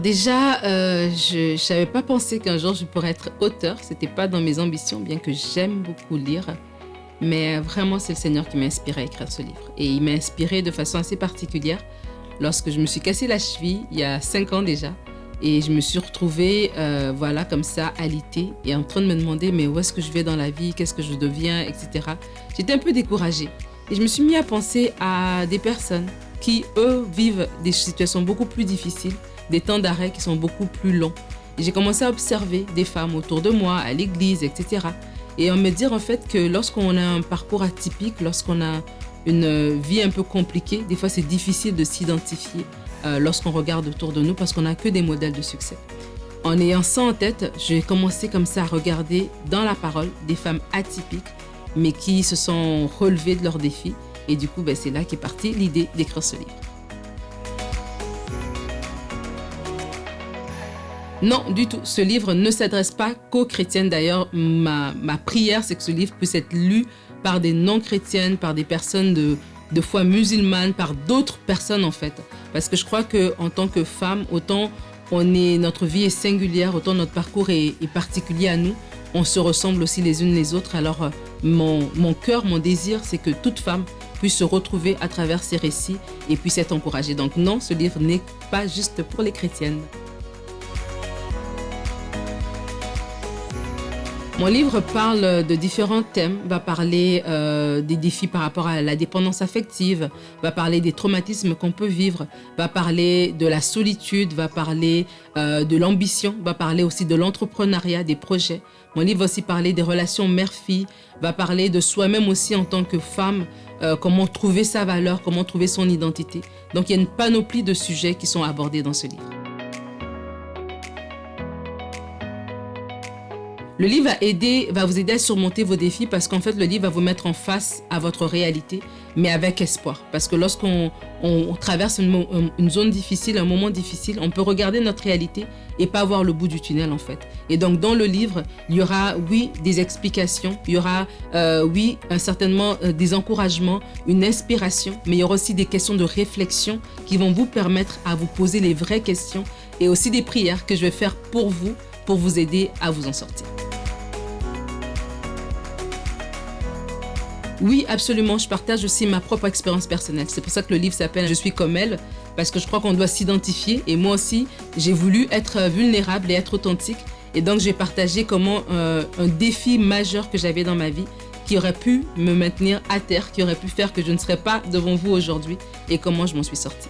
déjà, je n'avais pas pensé qu'un jour je pourrais être auteur. C'était pas dans mes ambitions, bien que j'aime beaucoup lire. Mais vraiment, c'est le Seigneur qui m'a inspiré à écrire ce livre. Et il m'a inspiré de façon assez particulière lorsque je me suis cassé la cheville, il y a 5 ans déjà. Et je me suis retrouvée, voilà, comme ça, alitée et en train de me demander, mais où est-ce que je vais dans la vie, qu'est-ce que je deviens, etc. J'étais un peu découragée. Et je me suis mis à penser à des personnes qui, eux, vivent des situations beaucoup plus difficiles, des temps d'arrêt qui sont beaucoup plus longs. Et j'ai commencé à observer des femmes autour de moi, à l'église, etc. Et à me dire en fait que lorsqu'on a un parcours atypique, lorsqu'on a une vie un peu compliquée, des fois c'est difficile de s'identifier lorsqu'on regarde autour de nous parce qu'on n'a que des modèles de succès. En ayant ça en tête, j'ai commencé comme ça à regarder dans la parole des femmes atypiques, mais qui se sont relevées de leurs défis. Et du coup, c'est là qu'est partie l'idée d'écrire ce livre. Non, du tout. Ce livre ne s'adresse pas qu'aux chrétiennes. D'ailleurs, ma prière, c'est que ce livre puisse être lu par des non-chrétiennes, par des personnes de foi musulmane, par d'autres personnes en fait. Parce que je crois qu'en tant que femme, autant notre vie est singulière, autant notre parcours est particulier à nous, on se ressemble aussi les unes les autres. Alors mon cœur, mon désir, c'est que toute femme puisse se retrouver à travers ces récits et puisse être encouragée. Donc non, ce livre n'est pas juste pour les chrétiennes. Mon livre parle de différents thèmes, va parler des défis par rapport à la dépendance affective, va parler des traumatismes qu'on peut vivre, va parler de la solitude, va parler de l'ambition, va parler aussi de l'entrepreneuriat, des projets. Mon livre va aussi parler des relations mère-fille, va parler de soi-même aussi en tant que femme, comment trouver sa valeur, comment trouver son identité. Donc il y a une panoplie de sujets qui sont abordés dans ce livre. Le livre va vous aider à surmonter vos défis parce qu'en fait, le livre va vous mettre en face à votre réalité, mais avec espoir. Parce que lorsqu'on traverse une zone difficile, un moment difficile, on peut regarder notre réalité et pas voir le bout du tunnel en fait. Et donc, dans le livre, il y aura, oui, des explications, il y aura, oui, certainement des encouragements, une inspiration, mais il y aura aussi des questions de réflexion qui vont vous permettre à vous poser les vraies questions et aussi des prières que je vais faire pour vous aider à vous en sortir. Oui, absolument. Je partage aussi ma propre expérience personnelle. C'est pour ça que le livre s'appelle « Je suis comme elle » parce que je crois qu'on doit s'identifier. Et moi aussi, j'ai voulu être vulnérable et être authentique. Et donc, j'ai partagé comment un défi majeur que j'avais dans ma vie qui aurait pu me maintenir à terre, qui aurait pu faire que je ne serais pas devant vous aujourd'hui et comment je m'en suis sortie.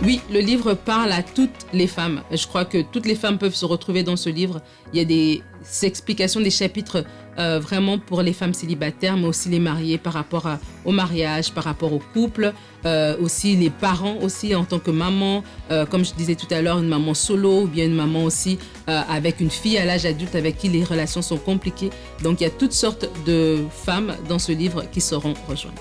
Oui, le livre parle à toutes les femmes. Je crois que toutes les femmes peuvent se retrouver dans ce livre. Il y a des explications, des chapitres vraiment pour les femmes célibataires, mais aussi les mariées par rapport au mariage, par rapport au couple, aussi les parents aussi en tant que maman, comme je disais tout à l'heure, une maman solo ou bien une maman aussi avec une fille à l'âge adulte avec qui les relations sont compliquées. Donc il y a toutes sortes de femmes dans ce livre qui sauront rejoindre.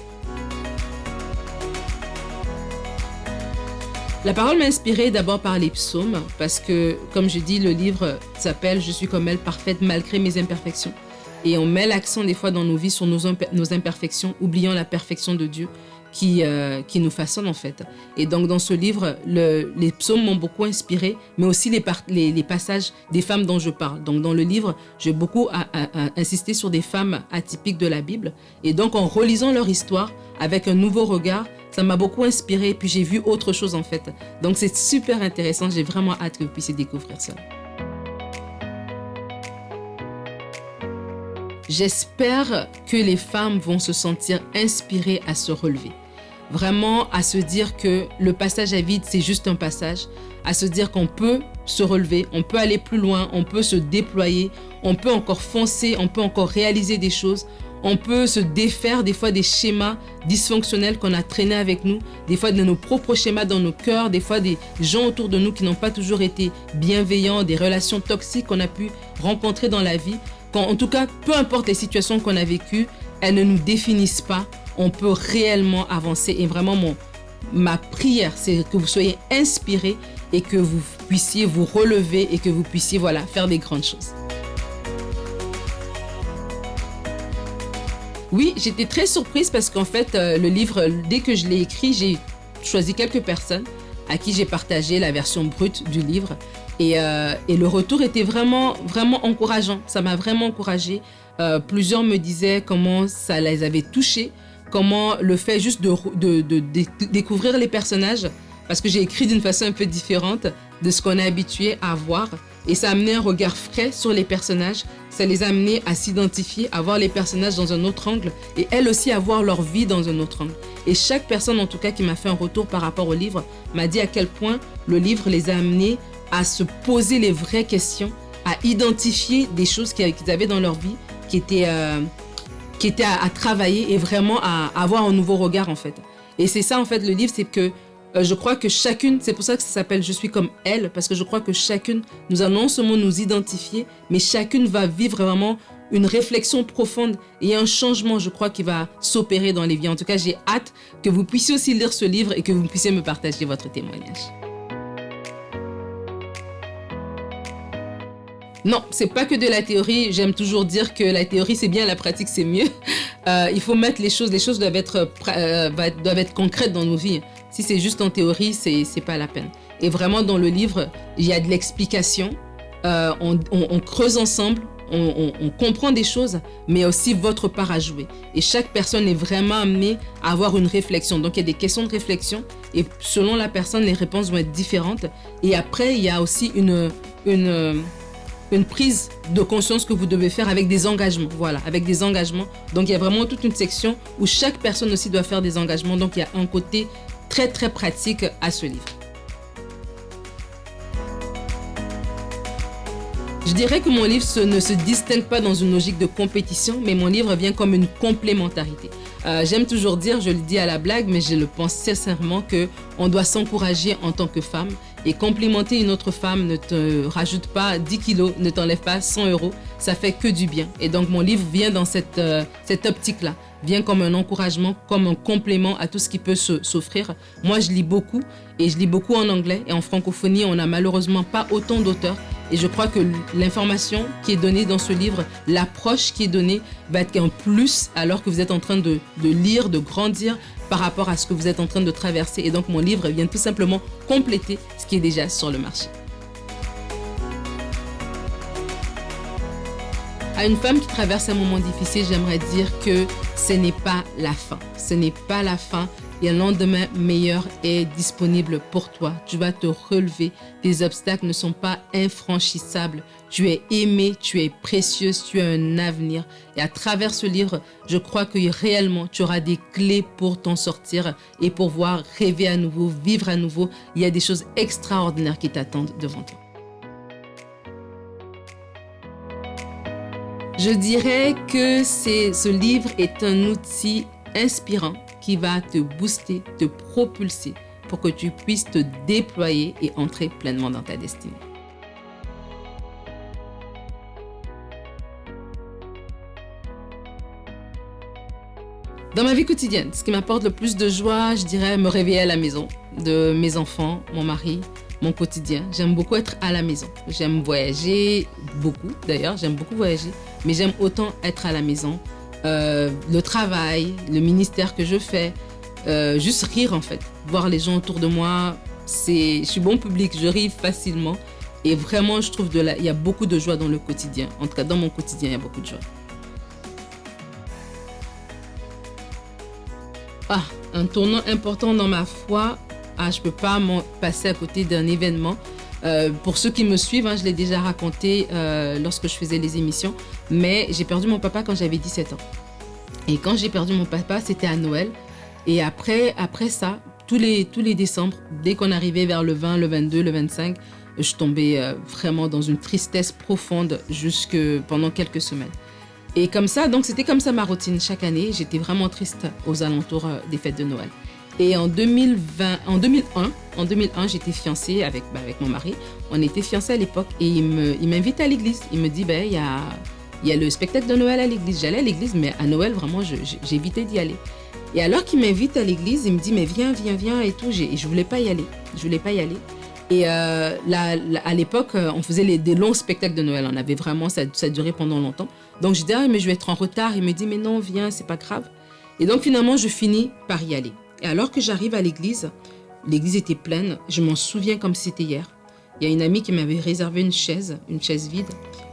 La parole m'a inspirée d'abord par les psaumes parce que, comme je dis, le livre s'appelle « Je suis comme elle, parfaite malgré mes imperfections ». Et on met l'accent des fois dans nos vies sur nos imperfections, oubliant la perfection de Dieu qui nous façonne en fait. Et donc dans ce livre, les psaumes m'ont beaucoup inspirée, mais aussi les passages des femmes dont je parle. Donc dans le livre, j'ai beaucoup insisté sur des femmes atypiques de la Bible. Et donc en relisant leur histoire avec un nouveau regard, ça m'a beaucoup inspirée et puis j'ai vu autre chose en fait. Donc c'est super intéressant, j'ai vraiment hâte que vous puissiez découvrir ça. J'espère que les femmes vont se sentir inspirées à se relever. Vraiment à se dire que le passage à vide, c'est juste un passage. À se dire qu'on peut se relever, on peut aller plus loin, on peut se déployer, on peut encore foncer, on peut encore réaliser des choses. On peut se défaire des fois des schémas dysfonctionnels qu'on a traînés avec nous, des fois de nos propres schémas dans nos cœurs, des fois des gens autour de nous qui n'ont pas toujours été bienveillants, des relations toxiques qu'on a pu rencontrer dans la vie. En tout cas, peu importe les situations qu'on a vécues, elles ne nous définissent pas. On peut réellement avancer. Et vraiment, ma prière, c'est que vous soyez inspirés et que vous puissiez vous relever et que vous puissiez faire des grandes choses. Oui, j'étais très surprise parce qu'en fait, le livre, dès que je l'ai écrit, j'ai choisi quelques personnes à qui j'ai partagé la version brute du livre. Et le retour était vraiment, vraiment encourageant. Ça m'a vraiment encouragée. Plusieurs me disaient comment ça les avait touchés, comment le fait juste de découvrir les personnages, parce que j'ai écrit d'une façon un peu différente de ce qu'on est habitué à voir. Et ça a amené un regard frais sur les personnages. Ça les a amenés à s'identifier, à voir les personnages dans un autre angle et elles aussi à voir leur vie dans un autre angle. Et chaque personne, en tout cas, qui m'a fait un retour par rapport au livre, m'a dit à quel point le livre les a amenés à se poser les vraies questions, à identifier des choses qu'ils avaient dans leur vie, qui étaient à travailler et vraiment à avoir un nouveau regard, en fait. Et c'est ça, en fait, le livre, c'est que je crois que chacune, c'est pour ça que ça s'appelle « Je suis comme elle », parce que je crois que chacune, nous allons non seulement nous identifier, mais chacune va vivre vraiment une réflexion profonde et un changement, je crois, qui va s'opérer dans les vies. En tout cas, j'ai hâte que vous puissiez aussi lire ce livre et que vous puissiez me partager votre témoignage. Non, c'est pas que de la théorie. J'aime toujours dire que la théorie, c'est bien, la pratique, c'est mieux. Il faut mettre les choses doivent être concrètes dans nos vies. Si c'est juste en théorie, c'est pas la peine. Et vraiment, dans le livre, il y a de l'explication. On creuse ensemble, on comprend des choses, mais aussi votre part à jouer. Et chaque personne est vraiment amenée à avoir une réflexion. Donc, il y a des questions de réflexion et selon la personne, les réponses vont être différentes. Et après, il y a aussi une prise de conscience que vous devez faire avec des engagements. Voilà, avec des engagements. Donc, il y a vraiment toute une section où chaque personne aussi doit faire des engagements. Donc, il y a un côté très, très pratique à ce livre. Je dirais que mon livre ne se distingue pas dans une logique de compétition, mais mon livre vient comme une complémentarité. J'aime toujours dire, je le dis à la blague, mais je le pense sincèrement qu'on doit s'encourager en tant que femme. Et complimenter une autre femme ne te rajoute pas 10 kilos, ne t'enlève pas 100 €, ça fait que du bien. Et donc mon livre vient dans cette optique-là, vient comme un encouragement, comme un complément à tout ce qui peut s'offrir. Moi, je lis beaucoup et je lis beaucoup en anglais. Et en francophonie, on n'a malheureusement pas autant d'auteurs. Et je crois que l'information qui est donnée dans ce livre, l'approche qui est donnée va être un plus alors que vous êtes en train de lire, de grandir par rapport à ce que vous êtes en train de traverser. Et donc, mon livre vient tout simplement compléter ce qui est déjà sur le marché. À une femme qui traverse un moment difficile, j'aimerais dire que ce n'est pas la fin. Ce n'est pas la fin. Et un lendemain meilleur est disponible pour toi. Tu vas te relever. Tes obstacles ne sont pas infranchissables. Tu es aimée, tu es précieuse, tu as un avenir. Et à travers ce livre, je crois que réellement, tu auras des clés pour t'en sortir et pour pouvoir rêver à nouveau, vivre à nouveau. Il y a des choses extraordinaires qui t'attendent devant toi. Je dirais que ce livre est un outil inspirant qui va te booster, te propulser pour que tu puisses te déployer et entrer pleinement dans ta destinée. Dans ma vie quotidienne, ce qui m'apporte le plus de joie, je dirais me réveiller à la maison, de mes enfants, mon mari, mon quotidien. J'aime beaucoup être à la maison. J'aime voyager, beaucoup d'ailleurs, j'aime beaucoup voyager, mais j'aime autant être à la maison. Le travail, le ministère que je fais, juste rire en fait, voir les gens autour de moi, je suis bon public, je ris facilement et vraiment je trouve il y a beaucoup de joie dans le quotidien. En tout cas dans mon quotidien, il y a beaucoup de joie. Un tournant important dans ma foi, je ne peux pas m'en passer à côté d'un événement. Pour ceux qui me suivent, je l'ai déjà raconté lorsque je faisais les émissions, mais j'ai perdu mon papa quand j'avais 17 ans. Et quand j'ai perdu mon papa, c'était à Noël. Et après ça, tous les décembre, dès qu'on arrivait vers le 20, le 22, le 25, je tombais vraiment dans une tristesse profonde pendant quelques semaines. Et comme ça, donc c'était comme ça ma routine chaque année. J'étais vraiment triste aux alentours des fêtes de Noël. Et en 2001, j'étais fiancée avec mon mari. On était fiancés à l'époque et il m'invite à l'église. Il me dit, il y a le spectacle de Noël à l'église. J'allais à l'église, mais à Noël, vraiment, j'évitais d'y aller. Et alors qu'il m'invite à l'église, il me dit, mais viens et tout. Et je voulais pas y aller. Et à l'époque, on faisait des longs spectacles de Noël. On avait vraiment, ça durait pendant longtemps. Donc je dis, mais je vais être en retard. Il me dit, mais non, viens, c'est pas grave. Et donc finalement, je finis par y aller. Et alors que j'arrive à l'église, L'église était pleine. Je m'en souviens comme si c'était hier. Il y a une amie qui m'avait réservé une chaise vide.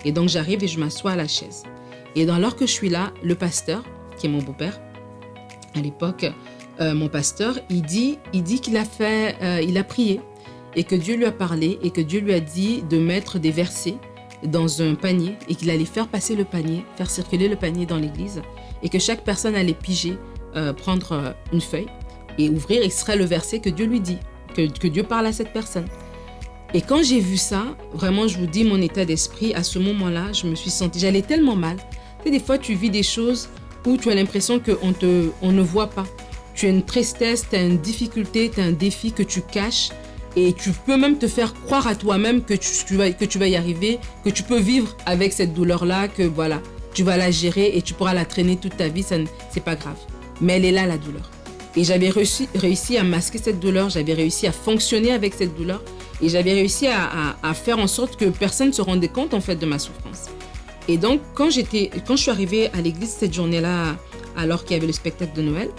Et donc, j'arrive et je m'assois à la chaise. Et alors que je suis là, le pasteur, qui est mon beau-père, à l'époque, mon pasteur, il dit qu'il il a prié et que Dieu lui a parlé et que Dieu lui a dit de mettre des versets dans un panier et qu'il allait faire passer le panier, faire circuler le panier dans l'église et que chaque personne allait piger, prendre une feuille et ouvrir, et ce serait le verset que Dieu lui dit, que Dieu parle à cette personne. Et quand j'ai vu ça, vraiment, je vous dis, mon état d'esprit, à ce moment-là, je me suis sentie, j'allais tellement mal. Tu sais, des fois, tu vis des choses où tu as l'impression qu'on ne voit pas. Tu as une tristesse, tu as une difficulté, tu as un défi que tu caches et tu peux même te faire croire à toi-même que tu vas y arriver, que tu peux vivre avec cette douleur-là, que voilà, tu vas la gérer et tu pourras la traîner toute ta vie, c'est pas grave. Mais elle est là, la douleur. Et j'avais réussi à masquer cette douleur, j'avais réussi à fonctionner avec cette douleur et j'avais réussi à faire en sorte que personne ne se rendait compte en fait de ma souffrance. Et donc, quand je suis arrivée à l'église cette journée-là, alors qu'il y avait le spectacle de Noël,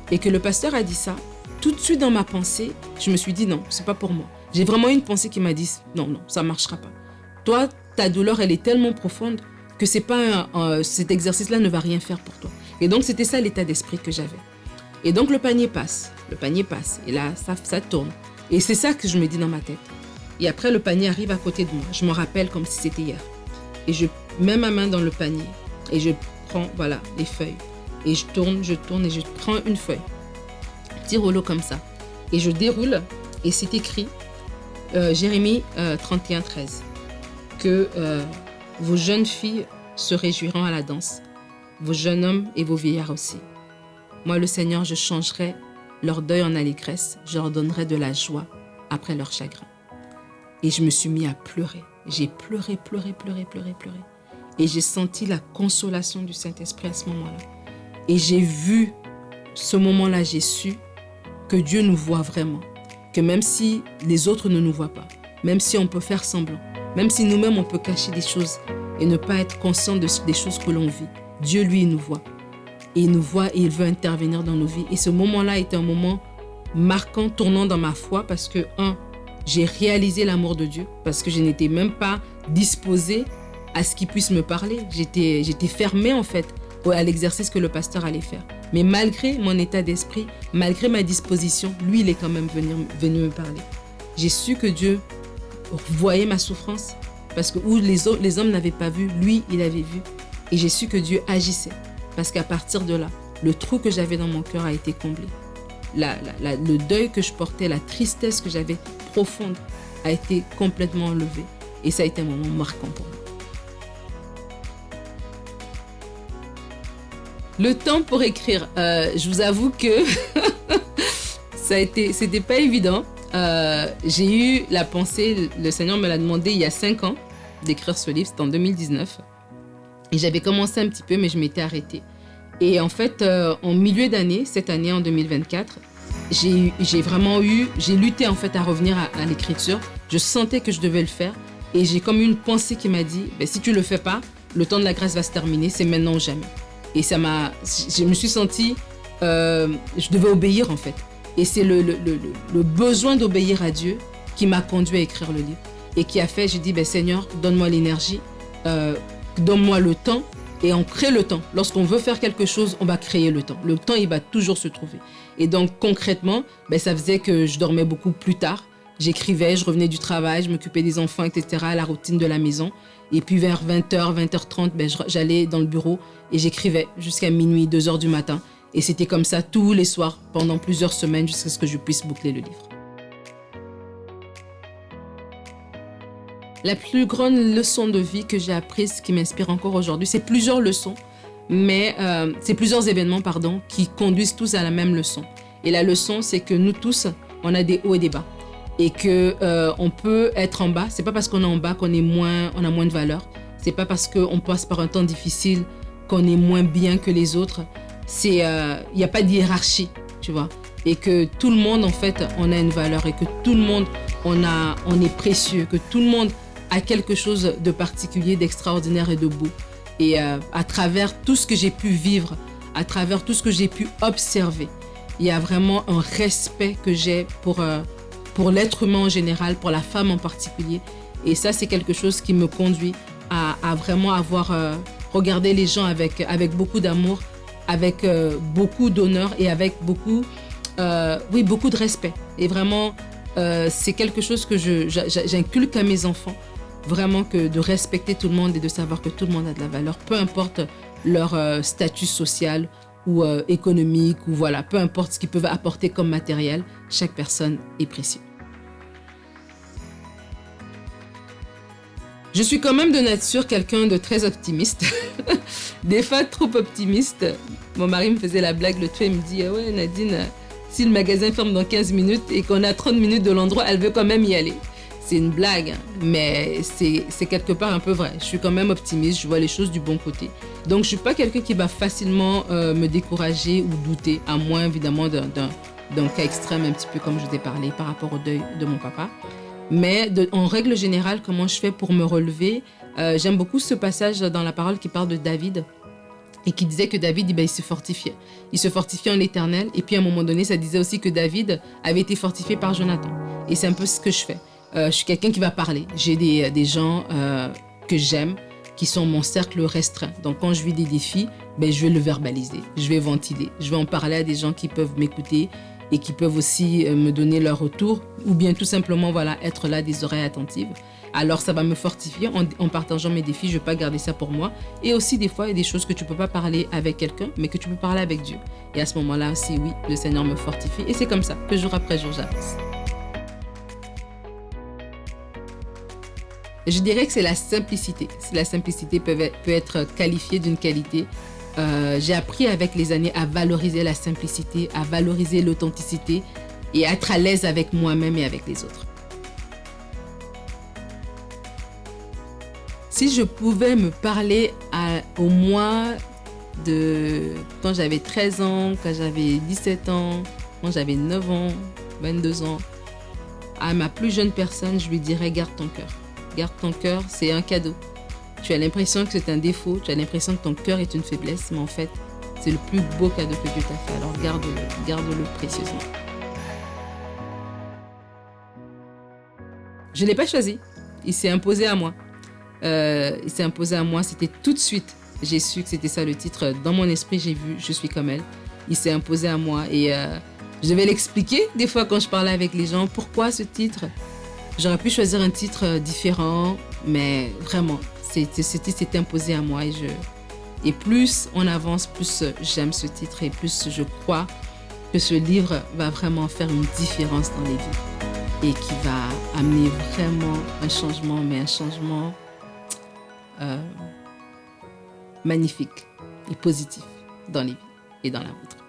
et que le pasteur a dit ça, tout de suite dans ma pensée, je me suis dit non, c'est pas pour moi. J'ai vraiment une pensée qui m'a dit non, ça marchera pas. Toi, ta douleur, elle est tellement profonde que c'est pas cet exercice-là ne va rien faire pour toi. Et donc, c'était ça l'état d'esprit que j'avais. Et donc, le panier passe, et là, ça tourne. Et c'est ça que je me dis dans ma tête. Et après, le panier arrive à côté de moi. Je me rappelle comme si c'était hier. Et je mets ma main dans le panier et je prends, voilà, les feuilles. Et je tourne et je prends une feuille. Petit rouleau comme ça. Et je déroule et c'est écrit Jérémie 31:13 que vos jeunes filles se réjouiront à la danse, vos jeunes hommes et vos vieillards aussi. Moi, le Seigneur, je changerai leur deuil en allégresse, je leur donnerai de la joie après leur chagrin. Et je me suis mis à pleurer. J'ai pleuré. Et j'ai senti la consolation du Saint-Esprit à ce moment-là. Et j'ai vu, ce moment-là, j'ai su que Dieu nous voit vraiment. Que même si les autres ne nous voient pas, même si on peut faire semblant, même si nous-mêmes on peut cacher des choses et ne pas être conscient des choses que l'on vit, Dieu, lui, il nous voit. Et il nous voit et il veut intervenir dans nos vies. Et ce moment-là était un moment marquant, tournant dans ma foi parce que, j'ai réalisé l'amour de Dieu parce que je n'étais même pas disposée à ce qu'il puisse me parler. J'étais fermée en fait à l'exercice que le pasteur allait faire. Mais malgré mon état d'esprit, malgré ma disposition, lui, il est quand même venu me parler. J'ai su que Dieu voyait ma souffrance parce que où les hommes n'avaient pas vu, lui, il avait vu. Et j'ai su que Dieu agissait parce qu'à partir de là, le trou que j'avais dans mon cœur a été comblé. Le deuil que je portais, la tristesse que j'avais profonde a été complètement enlevée. Et ça a été un moment marquant pour moi. Le temps pour écrire, je vous avoue que c'était pas évident. J'ai eu la pensée, le Seigneur me l'a demandé il y a 5 ans d'écrire ce livre, c'était en 2019. Et j'avais commencé un petit peu, mais je m'étais arrêtée. Et en fait, en milieu d'année, cette année en 2024, j'ai lutté en fait à revenir à l'écriture. Je sentais que je devais le faire. Et j'ai comme une pensée qui m'a dit, si tu ne le fais pas, le temps de la grâce va se terminer, c'est maintenant ou jamais. Et je me suis sentie, je devais obéir en fait. Et c'est le besoin d'obéir à Dieu qui m'a conduit à écrire le livre. Et qui a fait, j'ai dit, Seigneur, donne-moi l'énergie, donne-moi le temps. Et on crée le temps. Lorsqu'on veut faire quelque chose, on va créer le temps. Le temps, il va toujours se trouver. Et donc, concrètement, ça faisait que je dormais beaucoup plus tard. J'écrivais, je revenais du travail, je m'occupais des enfants, etc., la routine de la maison. Et puis, vers 20h, 20h30, j'allais dans le bureau et j'écrivais jusqu'à minuit, 2h du matin. Et c'était comme ça tous les soirs, pendant plusieurs semaines, jusqu'à ce que je puisse boucler le livre. La plus grande leçon de vie que j'ai apprise, qui m'inspire encore aujourd'hui, c'est plusieurs leçons, mais c'est plusieurs événements, qui conduisent tous à la même leçon. Et la leçon, c'est que nous tous, on a des hauts et des bas. Et que on peut être en bas. C'est pas parce qu'on est en bas qu'on on a moins de valeur. C'est pas parce qu'on passe par un temps difficile qu'on est moins bien que les autres. Il y a pas de hiérarchie, tu vois. Et que tout le monde, en fait, on a une valeur et que tout le monde, on est précieux, que tout le monde a quelque chose de particulier, d'extraordinaire et de beau. Et à travers tout ce que j'ai pu vivre, à travers tout ce que j'ai pu observer, Il y a vraiment un respect que j'ai pour l'être humain en général, pour la femme en particulier. Et ça, c'est quelque chose qui me conduit à vraiment avoir regardé les gens avec beaucoup d'amour, avec beaucoup d'honneur et avec beaucoup de respect. Et vraiment, c'est quelque chose que j'inculque à mes enfants, vraiment que de respecter tout le monde et de savoir que tout le monde a de la valeur, peu importe leur statut social ou économique, ou voilà, peu importe ce qu'ils peuvent apporter comme matériel, chaque personne est précieuse. Je suis quand même de nature quelqu'un de très optimiste, des fois trop optimiste. Mon mari me faisait la blague l'autre fois, il me dit ouais Nadine, si le magasin ferme dans 15 minutes et qu'on est à 30 minutes de l'endroit, elle veut quand même y aller. C'est une blague, mais c'est quelque part un peu vrai. Je suis quand même optimiste, je vois les choses du bon côté. Donc je ne suis pas quelqu'un qui va facilement me décourager ou douter, à moins évidemment d'un cas extrême, un petit peu comme je t'ai parlé par rapport au deuil de mon papa. Mais en règle générale, comment je fais pour me relever? J'aime beaucoup ce passage dans la parole qui parle de David et qui disait que David, il se fortifiait. Il se fortifiait en l'Éternel. Et puis à un moment donné, ça disait aussi que David avait été fortifié par Jonathan. Et c'est un peu ce que je fais. Je suis quelqu'un qui va parler. J'ai des gens que j'aime, qui sont mon cercle restreint. Donc quand je vis des défis, je vais le verbaliser, je vais ventiler, je vais en parler à des gens qui peuvent m'écouter et qui peuvent aussi me donner leur retour, ou bien tout simplement voilà, être là des oreilles attentives. Alors ça va me fortifier en partageant mes défis, je ne vais pas garder ça pour moi. Et aussi des fois, il y a des choses que tu ne peux pas parler avec quelqu'un, mais que tu peux parler avec Dieu. Et à ce moment-là aussi, oui, le Seigneur me fortifie. Et c'est comme ça que jour après jour, j'avance. Je dirais que c'est la simplicité. La simplicité peut être qualifiée d'une qualité. J'ai appris avec les années à valoriser la simplicité, à valoriser l'authenticité et à être à l'aise avec moi-même et avec les autres. Si je pouvais me parler au moi de quand j'avais 13 ans, quand j'avais 17 ans, quand j'avais 9 ans, 22 ans, à ma plus jeune personne, je lui dirais garde ton cœur. Garde ton cœur, c'est un cadeau. Tu as l'impression que c'est un défaut, tu as l'impression que ton cœur est une faiblesse, mais en fait, c'est le plus beau cadeau que Dieu t'a fait. Alors garde-le précieusement. Je ne l'ai pas choisi, il s'est imposé à moi. C'était tout de suite. J'ai su que c'était ça le titre. Dans mon esprit, j'ai vu, je suis comme elle. Il s'est imposé à moi et je vais l'expliquer des fois quand je parlais avec les gens. Pourquoi ce titre ? J'aurais pu choisir un titre différent, mais vraiment, ce titre s'est imposé à moi et plus on avance, plus j'aime ce titre et plus je crois que ce livre va vraiment faire une différence dans les vies et qui va amener vraiment un changement, mais un changement magnifique et positif dans les vies et dans la vôtre.